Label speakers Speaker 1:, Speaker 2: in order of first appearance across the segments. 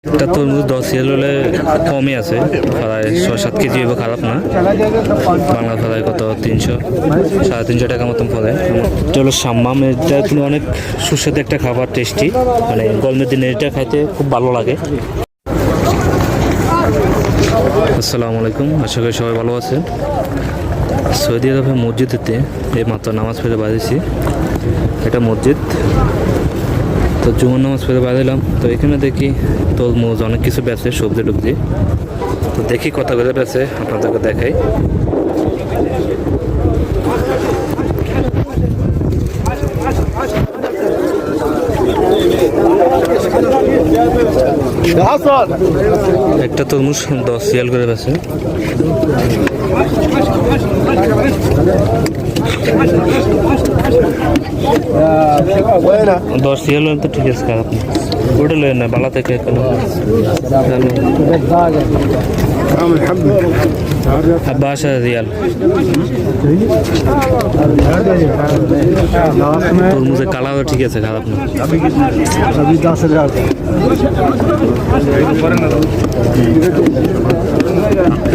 Speaker 1: একটা তরমুজ 10 রিয়াল হলে কমই আছে, প্রায় 6-7 কেজি হবে, খারাপ না। বাংলা ফলায় কত 300-350 টাকা মতন ফলে। এটা হলো সাম্মাম, এটা কিন্তু অনেক সুস্বাদু একটা খাবার, টেস্টি, মানে গরমের দিনে এটা খাইতে খুব ভালো লাগে। আসসালামু আলাইকুম, আশা করি সবাই ভালো আছেন। সৌদি আরবের মসজিদেতে এই মাত্র নামাজ পড়ে বাজেছি। এটা মসজিদ, তো জুমার নামাজ পড়ে বাজাইলাম। তো এখানে দেখি তরমুজ অনেক কিছু বেচে, সবজি টবজি। তো দেখি কত করে বেচে, আপনাদেরকে দেখাই। একটা তরমুজ 10 রিয়াল করে বেচে। 10 রিয়াল তো ঠিক আছে, খারাপ না। ওটা লেন না, বালা থেকে কোনো حبة 10 ريال। তরমুজের কালারও ঠিক আছে, খারাপ না।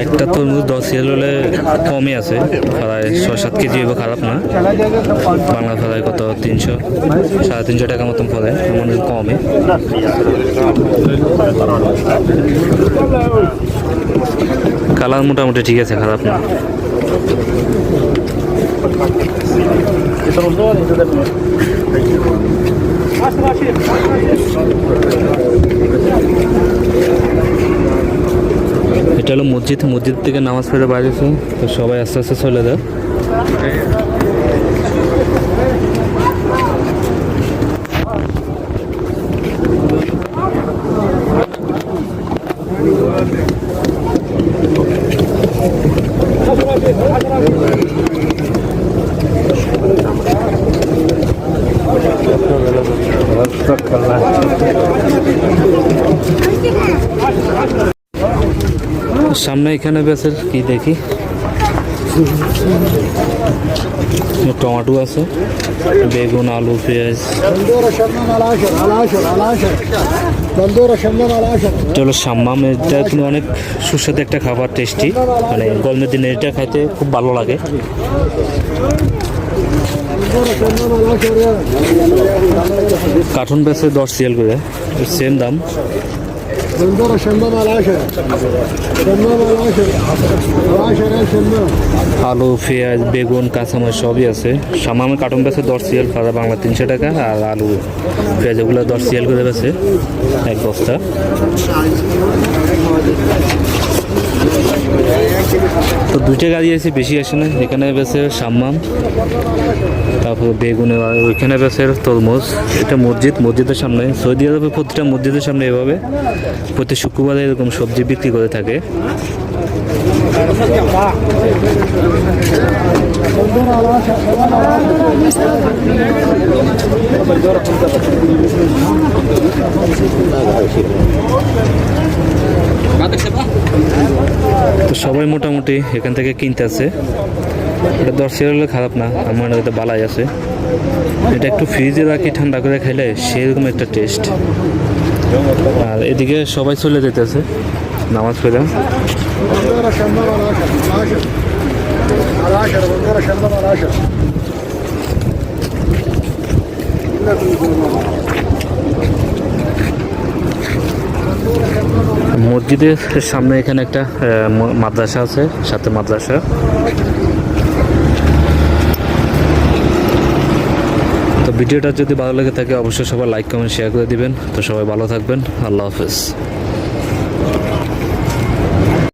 Speaker 1: একটা তরমুজ 10 রিয়াল হলে কমই আছে, প্রায় 6-7 কেজি হবে, খারাপ না। বাংলা ফলায় কত 300-350 টাকা মতন ফলে, আমাদের কমে। কালার মোটামুটি ঠিক আছে, খারাপ না। এটা হলো মসজিদ, মসজিদ থেকে নামাজ পড়ে বাইরেছে, তো সবাই আস্তে আস্তে চলে যায়। সামনে এখানে বেচের কি দেখি, টমেটো আছে, বেগুন, আলু, পেঁয়াজ। এটা হলো সাম্মাম, এটা কিন্তু অনেক সুস্বাদু একটা খাবার, টেস্টি, মানে গরমের দিনে এটা খাইতে খুব ভালো লাগে। কার্টুন বেচে 10 রিয়াল করে, সেম দাম। আলু, পেঁয়াজ, বেগুন, কাঁচামরিচ সবই আছে। সামান্য কার্টুন বেচে 10 রিয়াল, ভাড়া বাংলা 300 টাকা। আর আলু, পেঁয়াজ এগুলো 10 রিয়াল করে বেচে এক বস্তা। তো 2টা গাড়ি আছে, বেশি আসে না। এখানে বেচে সাম্মাম, তারপর বেগুনে, ওইখানে বেচে তরমুজ। এটা মসজিদ, মসজিদের সামনে। সৌদি আরবে প্রতিটা মসজিদের সামনে এভাবে প্রতি শুক্রবারে এরকম সবজি বিক্রি করে থাকে। তো সবাই মোটামুটি এখান থেকে কিনতে আছে। এটা 10 রিয়াল হলে খারাপ না, আমার এটা বালাই আছে। এটা একটু ফ্রিজে রাখি, ঠান্ডা করে খাইলে সেরকম একটা টেস্ট। আর এদিকে সবাই চলে যেতেছে নামাজ পড়ে। মসজিদের সামনে এখানে একটা মাদ্রাসা আছে, সাথে মাদ্রাসা। তো ভিডিওটা যদি ভালো লেগে থাকে অবশ্যই সবাই লাইক, কমেন্ট, শেয়ার করে দিবেন। তো সবাই ভালো থাকবেন, আল্লাহ হাফেজ।